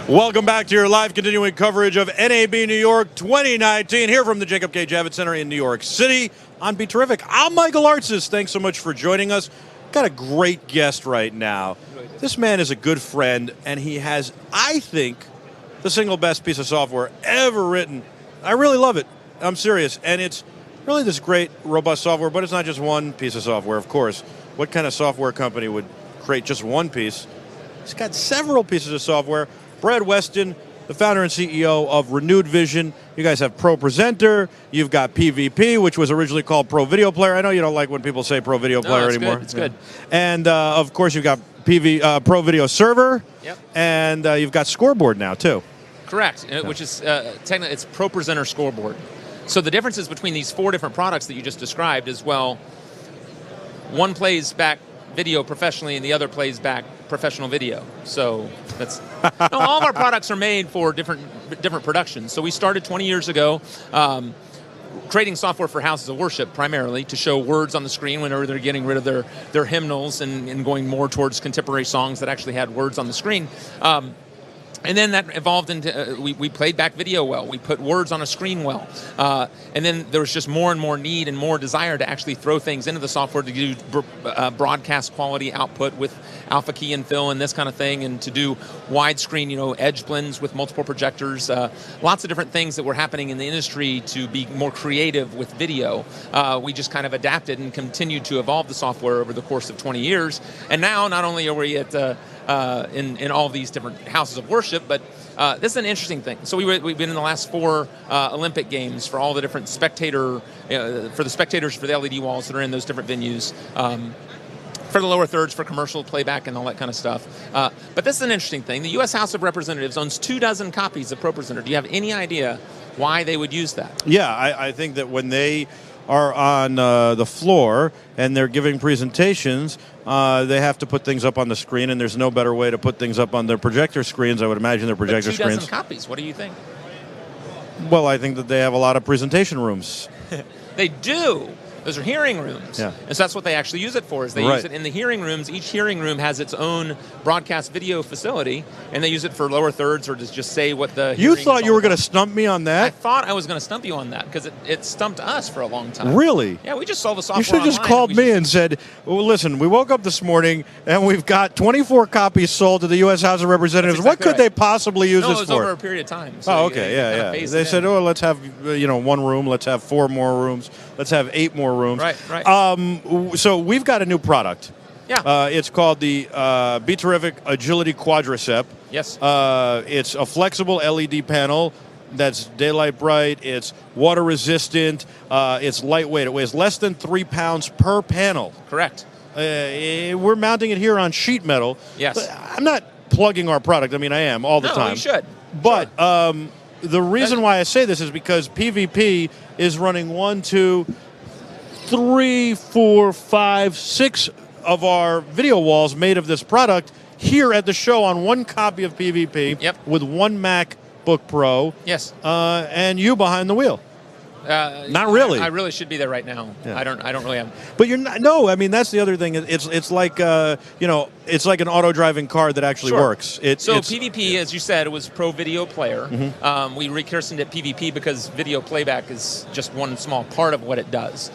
Welcome back to your live continuing coverage of NAB New York 2019 here from the Jacob K. Javits Center in New York City on BeTerrific. I'm Michael Artsis. Thanks so much for joining us. Got a great guest right now. This man is a good friend, and he has, I think, the single best piece of software ever written. I really love it. I'm serious. And it's really this great, robust software, but it's not just one piece of software, of course. What kind of software company would create just one piece? It's got several pieces of software. Brad Weston, the founder and CEO of Renewed Vision. You guys have Pro Presenter. You've got PVP, which was originally called Pro Video Player. I know you don't like when people say Pro Video Player anymore. Good. It's good. And of course, you've got Pro Video Server. Yep. And you've got Scoreboard now too. Correct. Which is technically it's Pro Presenter Scoreboard. So the differences between these four different products that you just described is, well, one plays back video professionally and the other plays back professional video. So that's no, all of our products are made for different productions. So we started 20 years ago creating software for houses of worship primarily to show words on the screen whenever they're getting rid of their hymnals and going more towards contemporary songs that actually had words on the screen. And then that evolved into, we played back video well. We put words on a screen well. And then there was just more and more need and more desire to actually throw things into the software to do broadcast quality output with alpha key and fill and this kind of thing, and to do widescreen, edge blends with multiple projectors. Lots of different things that were happening in the industry to be more creative with video. We just kind of adapted and continued to evolve the software over the course of 20 years. And now, not only are we at in all these different houses of worship, but this is an interesting thing. So we've been in the last 4 Olympic Games for all the different spectators for the LED walls that are in those different venues. For the lower thirds, for commercial playback and all that kind of stuff. But this is an interesting thing. The U.S. House of Representatives owns 24 copies of Pro Presenter. Do you have any idea why they would use that? Yeah, I think that when they are on the floor and they're giving presentations, they have to put things up on the screen, and there's no better way to put things up on their projector screens. I would imagine their projector but 24 screens. copies. What do you think? Well, I think that they have a lot of presentation rooms. They do. Those are hearing rooms. Yeah. And so that's what they actually use it for, is they use it in the hearing rooms. Each hearing room has its own broadcast video facility, and they use it for lower thirds or to just say what the You thought you were going to stump me on that? I thought I was going to stump you on that because it stumped us for a long time. Really? Yeah, we just sold the software. You should have just called me and said, well, listen, we woke up this morning and we've got 24 copies sold to the U.S. House of Representatives. Exactly what could they possibly use this for? No, it was over a period of time. So okay, yeah. They said, oh, let's have 1 room, let's have 4 more rooms, let's have 8 more rooms. Right. So we've got a new product. Yeah. It's called the BeTerrific Agility Quadricep. Yes. It's a flexible LED panel that's daylight bright. It's water resistant. It's lightweight. It weighs less than 3 pounds per panel. Correct. We're mounting it here on sheet metal. Yes. But I'm not plugging our product. I mean, I am all the time. No, you should. But the reason why I say this is because PVP is running 1, 2, 3, 4, 5, 6 of our video walls made of this product here at the show on 1 copy of PVP. Yep. With 1 MacBook Pro. Yes. And you behind the wheel. Not really. I really should be there right now. Yeah. I don't really have. But you're not. No, I mean that's the other thing. It's like it's like an auto driving car that actually works. So PVP, as you said, it was Pro Video Player. Mm-hmm. We rechristened it PVP because video playback is just one small part of what it does.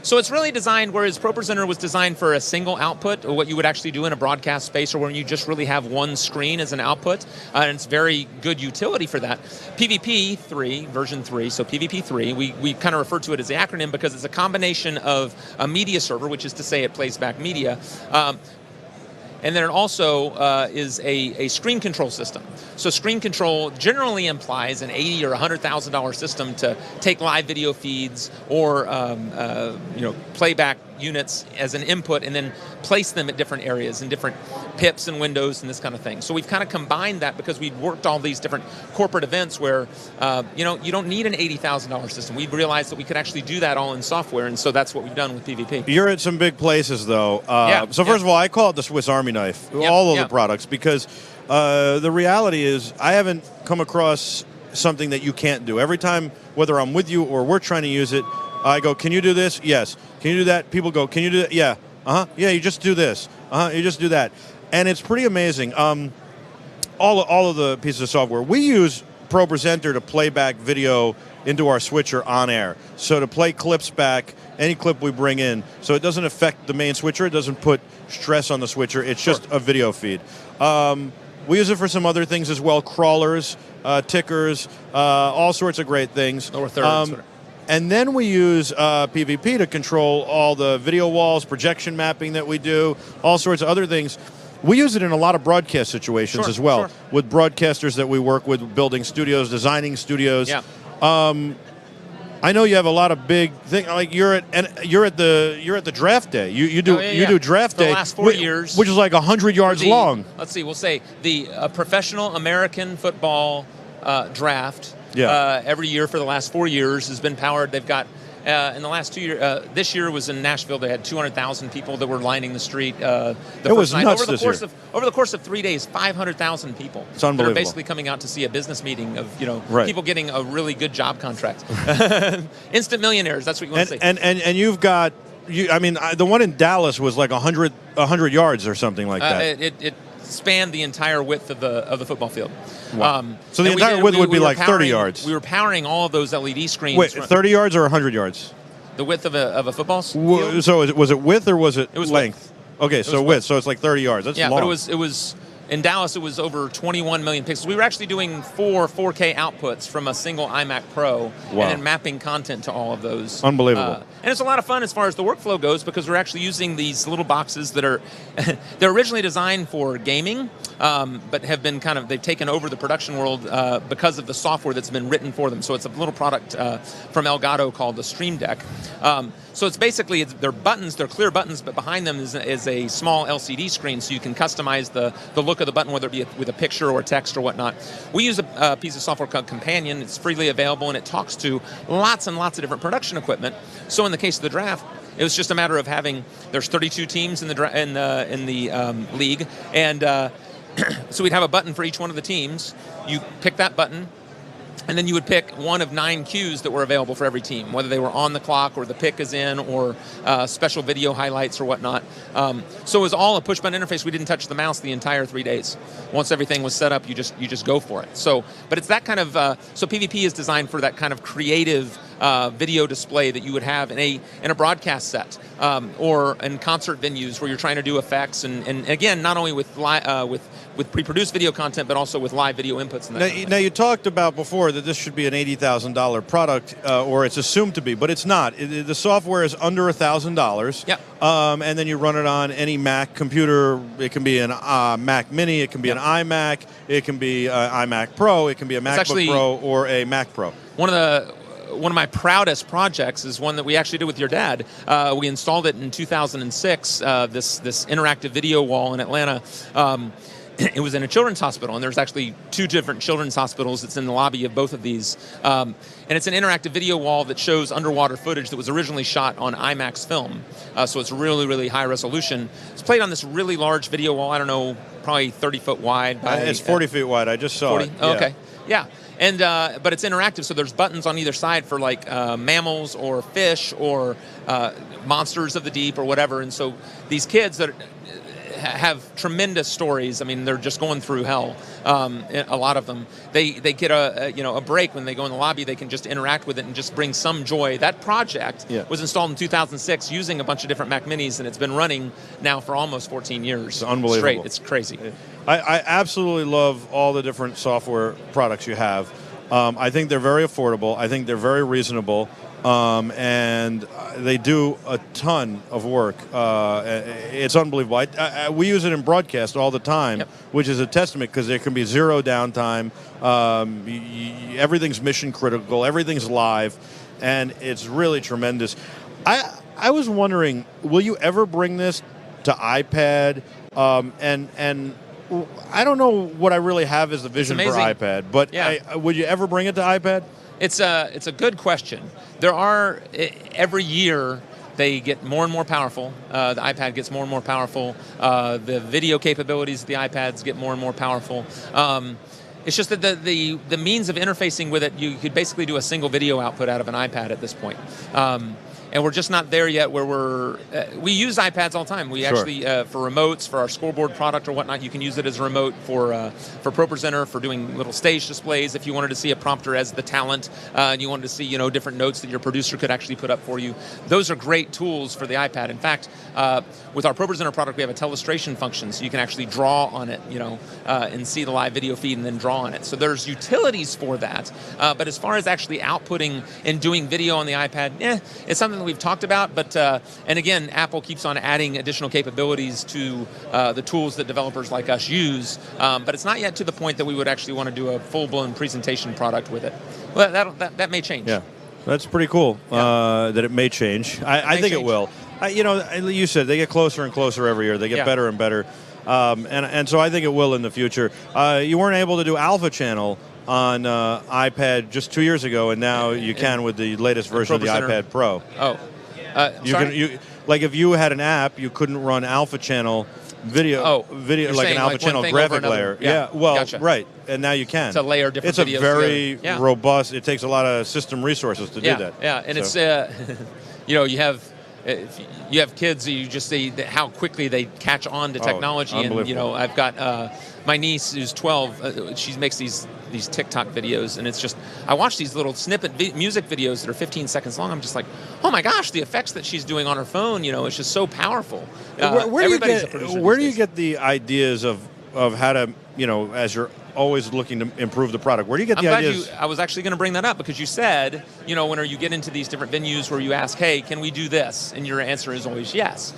So it's really designed, whereas Pro Presenter was designed for a single output, or what you would actually do in a broadcast space, or when you just really have one screen as an output, and it's very good utility for that. PVP 3, version 3, so PVP 3. We kind of refer to it as the acronym because it's a combination of a media server, which is to say it plays back media, and then it also is a screen control system. So screen control generally implies an $80,000 or $100,000 system to take live video feeds or playback units as an input and then place them at different areas in different pips and windows and this kind of thing. So we've kind of combined that because we've worked all these different corporate events where you don't need an $80,000 system. We've realized that we could actually do that all in software, and so that's what we've done with PVP. You're at some big places, though. So first of all, I call it the Swiss Army knife, all of the products, because the reality is I haven't come across something that you can't do. Every time, whether I'm with you or we're trying to use it, I go, can you do this? Yes. Can you do that? People go, can you do that? Yeah. Yeah, you just do this. You just do that. And it's pretty amazing. all of the pieces of software. We use ProPresenter to play back video into our switcher on air. So to play clips back, any clip we bring in, so it doesn't affect the main switcher, it doesn't put stress on the switcher, it's just a video feed. We use it for some other things as well, crawlers, tickers, all sorts of great things. Or thirds. And then we use PVP to control all the video walls, projection mapping that we do, all sorts of other things. We use it in a lot of broadcast situations as well, with broadcasters that we work with, building studios, designing studios. Yeah. I know you have a lot of big things. Like you're at the draft day. You do draft day. For the last 4 years, which is like 100 yards long. Let's see. We'll say the professional American football draft. Every year for the last 4 years has been powered. They've got in the last 2 years. This year was in Nashville. They had 200,000 people that were lining the street. It was nuts over the course of over the course of 3 days. 500,000 people. It's unbelievable. That are basically coming out to see a business meeting of people getting a really good job contract. Instant millionaires. That's what you want to say. And you've got the one in Dallas was like 100 yards or something like that. It spanned the entire width of the football field. Wow. So the entire width would be like 30 yards. We were powering all of those LED screens. Wait, 30 yards or 100 yards? The width of a football field? So was it width or was it length? Width. Okay, so width. So it's like 30 yards. That's long. But it was in Dallas. It was over 21 million pixels. We were actually doing 4K outputs from a single iMac Pro, and then mapping content to all of those. Unbelievable. And it's a lot of fun as far as the workflow goes, because we're actually using these little boxes that are they're originally designed for gaming, but have been they've taken over the production world because of the software that's been written for them. So it's a little product from Elgato called the Stream Deck. So it's basically, they're buttons, they're clear buttons, but behind them is a small LCD screen, so you can customize the look of the button, whether it be with a picture or text or whatnot. We use a piece of software called Companion. It's freely available, and it talks to lots and lots of different production equipment. So in the case of the draft, it was just a matter of there's 32 teams in the league, and so we'd have a button for each one of the teams. You pick that button, and then you would pick one of 9 cues that were available for every team, whether they were on the clock or the pick is in or special video highlights or whatnot. So it was all a push-button interface. We didn't touch the mouse the entire 3 days. Once everything was set up, you just go for it. So, but it's that kind of so PVP is designed for that kind of creative video display that you would have in a broadcast set or in concert venues where you're trying to do effects and again, not only with pre-produced video content, but also with live video inputs. And now you talked about before that this should be an $80,000 product, or it's assumed to be, but it's not. The software is under $1,000. Yeah. And then you run it on any Mac computer. It can be an Mac Mini. It can be an iMac. It can be iMac Pro. It can be a MacBook Pro or a Mac Pro. One of my proudest projects is one that we actually did with your dad. We installed it in 2006. This interactive video wall in Atlanta. It was in a children's hospital, and there's actually 2 different children's hospitals that's in the lobby of both of these. And it's an interactive video wall that shows underwater footage that was originally shot on IMAX film. So it's really, really high resolution. It's played on this really large video wall, I don't know, probably 30 foot wide. It's 40 feet wide. I just saw 40? it. Oh, okay. Yeah. And but it's interactive, so there's buttons on either side for like mammals or fish or monsters of the deep or whatever. And so these kids that have tremendous stories. I mean, they're just going through hell. A lot of them. They get a break when they go in the lobby. They can just interact with it and just bring some joy. That project was installed in 2006 using a bunch of different Mac Minis, and it's been running now for almost 14 years. It's unbelievable. Straight. It's crazy. I absolutely love all the different software products you have. I think they're very affordable. I think they're very reasonable. And they do a ton of work. It's unbelievable. We use it in broadcast all the time, which is a testament because there can be zero downtime. Everything's mission critical. Everything's live, and it's really tremendous. I was wondering, will you ever bring this to iPad? And I don't know what I really have as the vision for iPad, but would you ever bring it to iPad? It's a good question. There are, every year, they get more and more powerful. The iPad gets more and more powerful. The video capabilities of the iPads get more and more powerful. It's just that the means of interfacing with it, you could basically do a single video output out of an iPad at this point. And we're just not there yet where we use iPads all the time. We actually, for remotes, for our scoreboard product or whatnot, you can use it as a remote for ProPresenter, for doing little stage displays. If you wanted to see a prompter as the talent, and you wanted to see, different notes that your producer could actually put up for you. Those are great tools for the iPad. In fact, with our ProPresenter product, we have a telestration function, so you can actually draw on it, and see the live video feed and then draw on it. So there's utilities for that. But as far as actually outputting and doing video on the iPad, it's something that we've talked about. But and again, Apple keeps on adding additional capabilities to the tools that developers like us use. But it's not yet to the point that we would actually want to do a full-blown presentation product with it. Well, that may change. Yeah, that's pretty cool. That it may change. I think it will. You said they get closer and closer every year. They get better and better. And so I think it will in the future. You weren't able to do Alpha Channel on iPad just 2 years ago, and now you can with the latest version of the iPad Pro. Oh, sorry? Like if you had an app, you couldn't run Alpha Channel video, like an Alpha Channel graphic layer. Yeah, well, gotcha. Right, and now you can. To layer different videos. It's a very robust. It takes a lot of system resources to do that. Yeah, and it's you have kids, you just see how quickly they catch on to technology. And I've got my niece who's 12. She makes these TikTok videos, and it's just, I watch these little snippet music videos that are 15 seconds long. I'm just like, oh my gosh, the effects that she's doing on her phone, it's just so powerful. Where do you get the ideas of how to, as you're always looking to improve the product? Where do you get the ideas? I was actually going to bring that up because you said, when you get into these different venues where you ask, hey, can we do this? And your answer is always yes.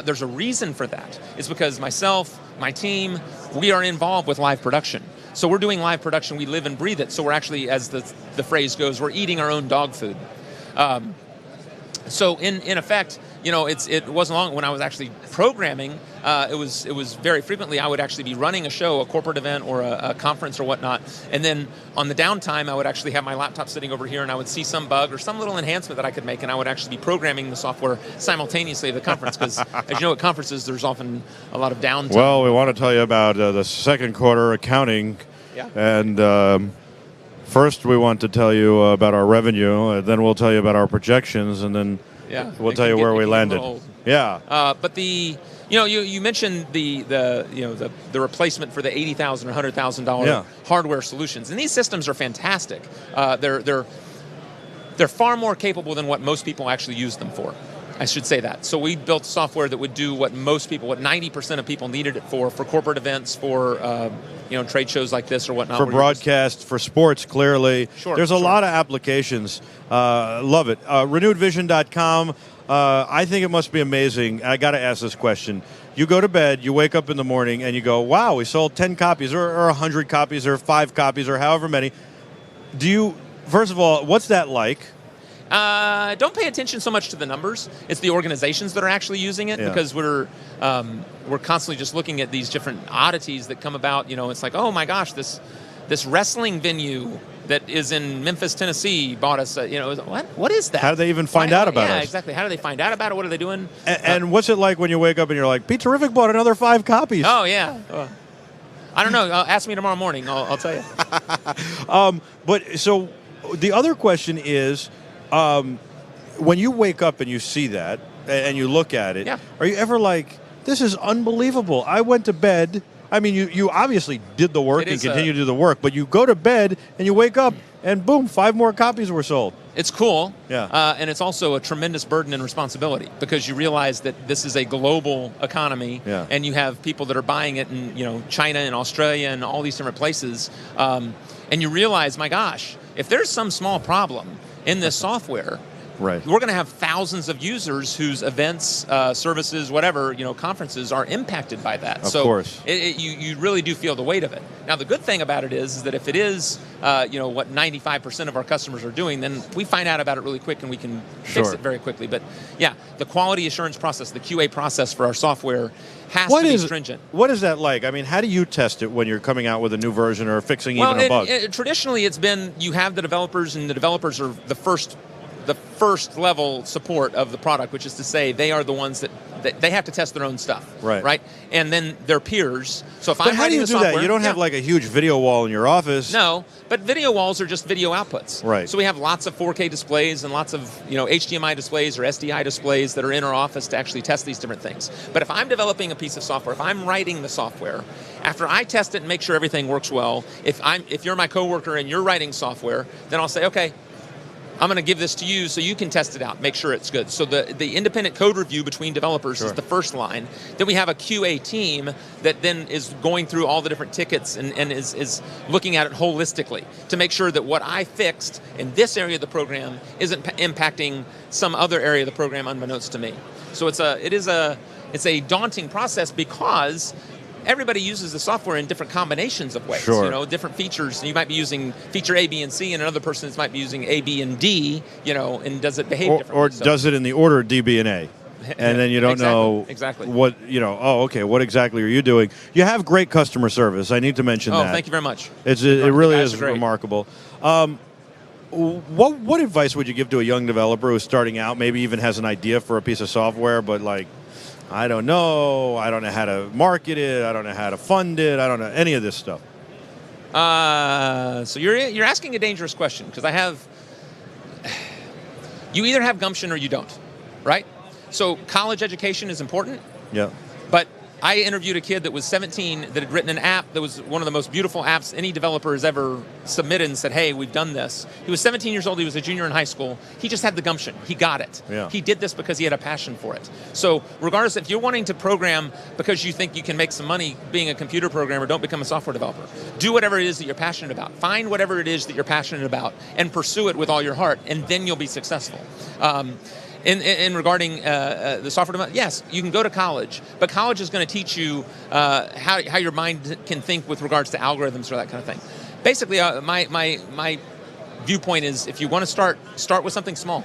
There's a reason for that. It's because myself, my team, we are involved with live production. So we're doing live production. We live and breathe it. So we're actually, as the phrase goes, we're eating our own dog food. So in effect, it wasn't long when I was actually programming. It was very frequently I would actually be running a show, a corporate event or a conference or whatnot, and then on the downtime I would actually have my laptop sitting over here, and I would see some bug or some little enhancement that I could make, and I would actually be programming the software simultaneously at the conference, because as you know, at conferences there's often a lot of downtime. Well, we want to tell you about the second quarter accounting, and first we want to tell you about our revenue, then we'll tell you about our projections, and then we'll tell you where we landed. But you mentioned the replacement for the $80,000 or $100,000 hardware solutions, and these systems are fantastic. They're far more capable than what most people actually use them for. I should say that. So we built software that would do what 90% of people needed it for corporate events, for trade shows like this or whatnot. For broadcast, for sports, clearly. Sure. There's a lot of applications. Love it. Renewedvision.com. I think it must be amazing. I got to ask this question. You go to bed, you wake up in the morning, and you go, wow, we sold 10 copies or 100 copies or 5 copies or however many. First of all, what's that like? Don't pay attention so much to the numbers. It's the organizations that are actually using it, because we're constantly just looking at these different oddities that come about. It's like, oh my gosh, this wrestling venue that is in Memphis, Tennessee bought us. What is that? How do they even find out about us? Yeah, exactly. How do they find out about it? What are they doing? And what's it like when you wake up and you're like, BeTerrific bought another 5 copies? Oh yeah. I don't know. Ask me tomorrow morning. I'll tell you. But so the other question is, when you wake up and you see that and you look at it, are you ever like, this is unbelievable? I went to bed. I mean, you obviously did the work and continue to do the work, but you go to bed and you wake up and boom, 5 more copies were sold. It's cool. Yeah. And it's also a tremendous burden and responsibility, because you realize that this is a global economy, and you have people that are buying it in China and Australia and all these different places. And you realize, my gosh, if there's some small problem in this software, we're going to have thousands of users whose events, services, whatever, conferences are impacted by that. Of course. You really do feel the weight of it. Now, the good thing about it is that if it is, what 95% of our customers are doing, then we find out about it really quick and we can fix it very quickly. But yeah, the quality assurance process, the QA process for our software has to be stringent. What is that like? I mean, how do you test it when you're coming out with a new version or fixing even a bug? Traditionally, it's been, you have the developers, and the developers are the first level support of the product, which is to say they are the ones that they have to test their own stuff, right? And then their peers. So if but I'm how do writing you the do software, that? You don't have like a huge video wall in your office. No, but video walls are just video outputs. Right. So we have lots of 4K displays and lots of HDMI displays or SDI displays that are in our office to actually test these different things. But if I'm developing a piece of software, if I'm writing the software, after I test it and make sure everything works well, if you're my coworker and you're writing software, then I'll say, okay, I'm going to give this to you so you can test it out, make sure it's good. So the independent code review between developers is the first line. Then we have a QA team that then is going through all the different tickets and is looking at it holistically to make sure that what I fixed in this area of the program isn't impacting some other area of the program unbeknownst to me. So it's a daunting process because everybody uses the software in different combinations of ways. Different features. You might be using feature A, B, and C, and another person might be using A, B, and D, and does it behave differently? Or does it in the order D, B, and A. And then you don't know what, okay, what exactly are you doing? You have great customer service. I need to mention that. Oh, thank you very much. It really is remarkable. What advice would you give to a young developer who's starting out, maybe even has an idea for a piece of software, but I don't know how to market it, I don't know how to fund it, I don't know any of this stuff? So you're asking a dangerous question because you either have gumption or you don't, right? So college education is important. Yeah. But I interviewed a kid that was 17 that had written an app that was one of the most beautiful apps any developer has ever submitted and said, hey, we've done this. He was 17 years old. He was a junior in high school. He just had the gumption. He got it. Yeah. He did this because he had a passion for it. So regardless, if you're wanting to program because you think you can make some money being a computer programmer, don't become a software developer. Do whatever it is that you're passionate about. Find whatever it is that you're passionate about and pursue it with all your heart, and then you'll be successful. In regarding the software development, yes, you can go to college, but college is going to teach you how your mind can think with regards to algorithms or that kind of thing. Basically, my viewpoint is if you want to start with something small.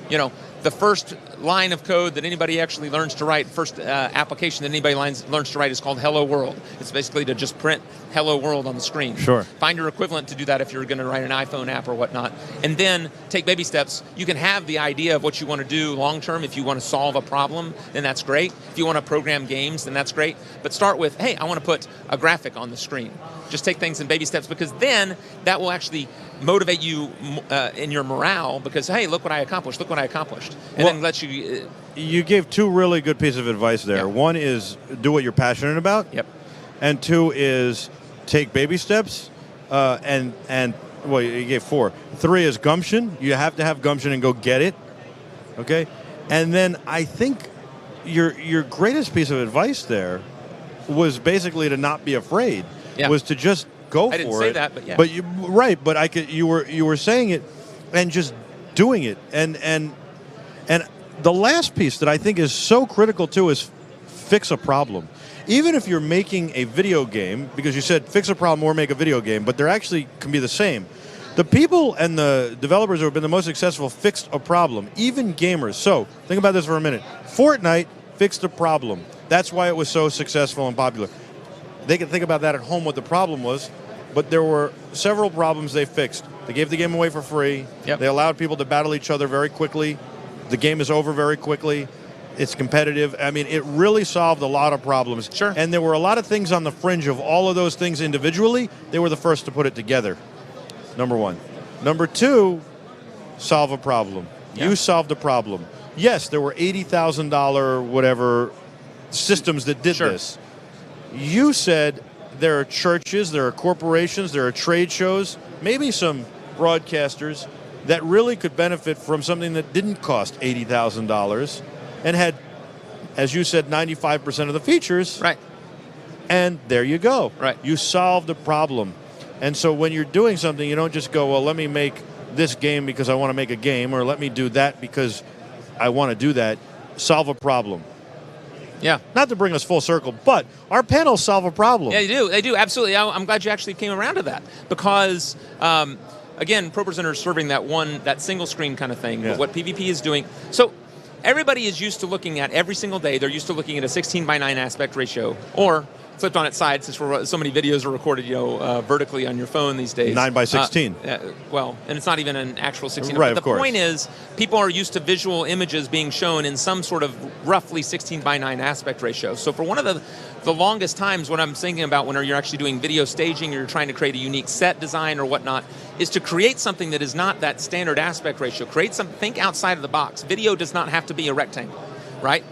The first line of code that anybody actually learns to write, first application that anybody learns to write is called Hello World. It's basically to just print Hello World on the screen. Sure. Find your equivalent to do that if you're going to write an iPhone app or whatnot. And then take baby steps. You can have the idea of what you want to do long term. If you want to solve a problem, then that's great. If you want to program games, then that's great. But start with, hey, I want to put a graphic on the screen. Just take things in baby steps, because then that will actually motivate you in your morale, because, hey, look what I accomplished, and then let you... You gave two really good pieces of advice there. Yep. One is do what you're passionate about. Yep. And two is take baby steps. And you gave four. Three is gumption. You have to have gumption and go get it. Okay? And then I think your greatest piece of advice there was basically to not be afraid. Yeah. Was to just go for it. I didn't say that, but yeah. But but you were saying it and just doing it. And the last piece that I think is so critical too is fix a problem. Even if you're making a video game, because you said fix a problem or make a video game, but they're actually can be the same. The people and the developers who have been the most successful fixed a problem, even gamers. So think about this for a minute. Fortnite fixed a problem. That's why it was so successful and popular. They could think about that at home, what the problem was, but there were several problems they fixed. They gave the game away for free. Yep. They allowed people to battle each other very quickly. The game is over very quickly. It's competitive. I mean, it really solved a lot of problems. Sure. And there were a lot of things on the fringe of all of those things individually. They were the first to put it together, number one. Number two, solve a problem. Yeah. You solved a problem. Yes, there were $80,000 whatever systems that did this. You said there are churches, there are corporations, there are trade shows, maybe some broadcasters that really could benefit from something that didn't cost $80,000 and had, as you said, 95% of the features. Right. And there you go. Right. You solved a problem. And so when you're doing something, you don't just go, well, let me make this game because I want to make a game, or let me do that because I want to do that. Solve a problem. Yeah. Not to bring us full circle, but our panels solve a problem. Yeah, they do, absolutely. I'm glad you actually came around to that, because, again, ProPresenter is serving that single screen kind of thing, but what PvP is doing. So everybody is used to looking at, every single day, they're used to looking at a 16:9 aspect ratio, or flipped on its side, since so many videos are recorded, vertically on your phone these days. 9:16. Well, and it's not even an actual 16. Right, But the point is, people are used to visual images being shown in some sort of roughly 16:9 aspect ratio. So for one of the longest times, what I'm thinking about when you're actually doing video staging, or you're trying to create a unique set design or whatnot, is to create something that is not that standard aspect ratio. Think outside of the box. Video does not have to be a rectangle, right?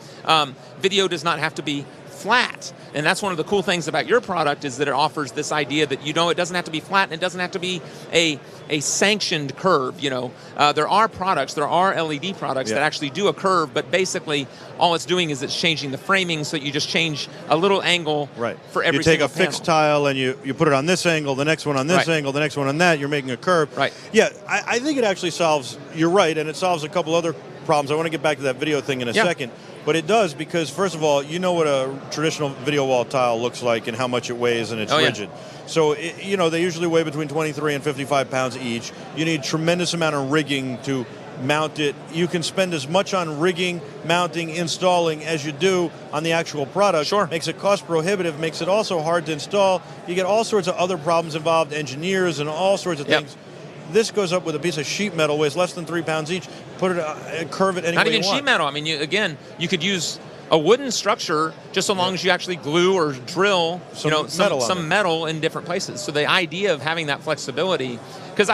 Video does not have to be flat. And that's one of the cool things about your product, is that it offers this idea that, it doesn't have to be flat, and it doesn't have to be a sanctioned curve. There are LED products that actually do a curve, but basically all it's doing is it's changing the framing, so that you just change a little angle for every single panel. You take a fixed tile and you put it on this angle, the next one on this angle, the next one on that, you're making a curve. Right. Yeah, I think it actually solves, you're right, and it solves a couple other problems. I want to get back to that video thing in a second. But it does, because first of all, you know what a traditional video wall tile looks like and how much it weighs, and it's rigid. So, they usually weigh between 23 and 55 pounds each. You need tremendous amount of rigging to mount it. You can spend as much on rigging, mounting, installing as you do on the actual product. Sure. Makes it cost prohibitive, makes it also hard to install. You get all sorts of other problems involved, engineers and all sorts of things. This goes up with a piece of sheet metal, weighs less than 3 pounds each. Put it, curve it any way you want. Not even sheet metal. I mean, you could use a wooden structure just so long as you actually glue or drill some metal in different places. So the idea of having that flexibility, because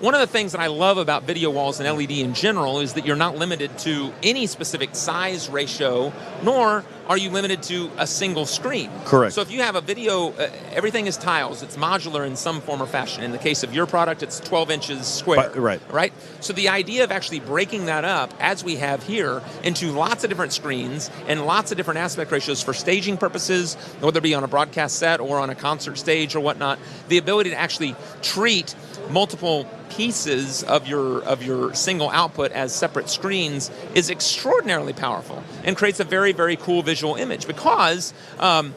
one of the things that I love about video walls and LED in general is that you're not limited to any specific size ratio, nor are you limited to a single screen. Correct. So if you have a video, everything is tiles. It's modular in some form or fashion. In the case of your product, it's 12 inches square. Right? So the idea of actually breaking that up, as we have here, into lots of different screens and lots of different aspect ratios for staging purposes, whether it be on a broadcast set or on a concert stage or whatnot, the ability to actually treat multiple pieces of your single output as separate screens is extraordinarily powerful and creates a very, very cool visual image. Because my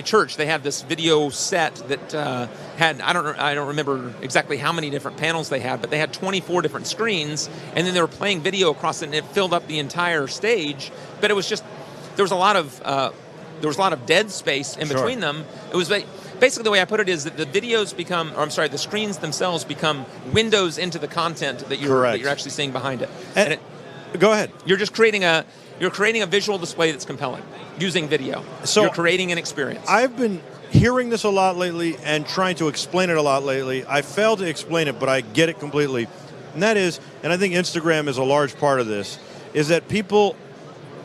church, they had this video set that had, I don't remember exactly how many different panels they had, but they had 24 different screens, and then they were playing video across it, and it filled up the entire stage. But it was just, there was a lot of dead space in between them. It was basically, the way I put it is that the screens themselves become windows into the content that you're actually seeing behind it. And go ahead. You're just creating a visual display that's compelling using video. So you're creating an experience. I've been hearing this a lot lately and trying to explain it a lot lately. I failed to explain it, but I get it completely. And that is, and I think Instagram is a large part of this, is that people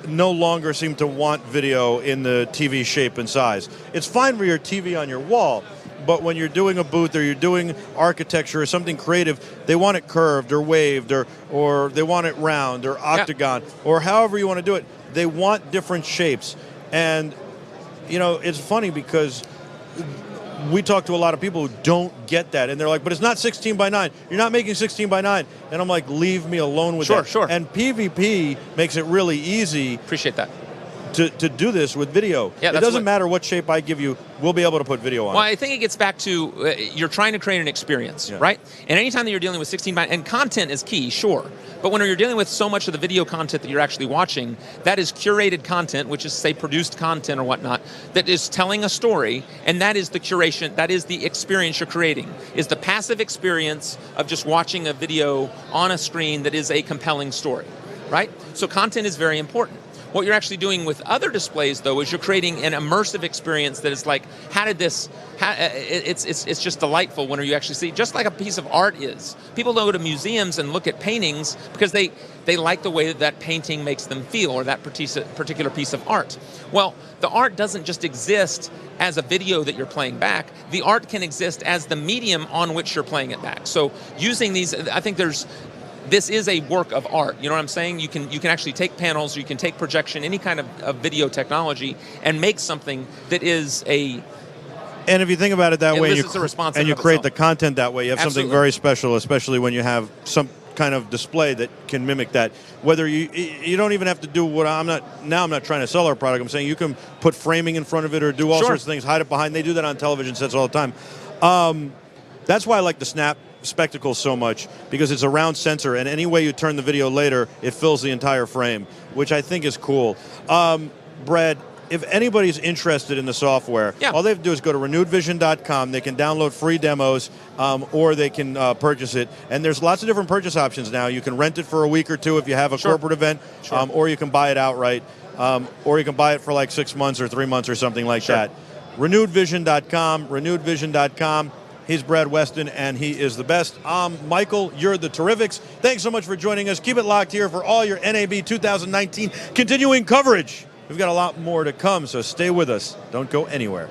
no longer seem to want video in the TV shape and size. It's fine for your TV on your wall, but when you're doing a booth or you're doing architecture or something creative, they want it curved or waved or they want it round or octagon or however you want to do it. They want different shapes. And, it's funny because we talk to a lot of people who don't get that, and they're like, but it's not 16 by 9. You're not making 16 by 9. And I'm like, leave me alone with that. Sure. And PVP makes it really easy. Appreciate that. To do this with video. It doesn't matter what shape I give you, we'll be able to put video on it. Well, I think it gets back to you're trying to create an experience, right? And anytime that you're dealing with 16 by, and content is key, sure. But when you're dealing with so much of the video content that you're actually watching, that is curated content, which is, say, produced content or whatnot, that is telling a story, and that is the curation, that is the experience you're creating, is the passive experience of just watching a video on a screen that is a compelling story, right? So content is very important. What you're actually doing with other displays, though, is you're creating an immersive experience that is like, it's just delightful when you actually see, just like a piece of art is. People go to museums and look at paintings because they like the way that painting makes them feel, or that particular piece of art. Well, the art doesn't just exist as a video that you're playing back. The art can exist as the medium on which you're playing it back. So using these, I think this is a work of art. You know what I'm saying? You can actually take panels, or you can take projection, any kind of video technology, and make something that is a... And if you think about it that way, and you create the content that way, you have something very special, especially when you have some kind of display that can mimic that. Whether you don't even have to do what I'm not trying to sell our product. I'm saying you can put framing in front of it or do all sorts of things, hide it behind. They do that on television sets all the time. That's why I like the Snap Spectacle so much, because it's a round sensor, and any way you turn the video later, it fills the entire frame, which I think is cool. Brad, if anybody's interested in the software, Yeah. all they have to do is go to renewedvision.com. They can download free demos, or they can purchase it. And there's lots of different purchase options now. You can rent it for a week or two if you have a Sure. corporate event, Sure. or you can buy it outright, or you can buy it for like 6 months or 3 months or something like Sure. that. Renewedvision.com, renewedvision.com. He's Brad Weston, and he is the best. Michael, you're the Terrifics. Thanks so much for joining us. Keep it locked here for all your NAB 2019 continuing coverage. We've got a lot more to come, so stay with us. Don't go anywhere.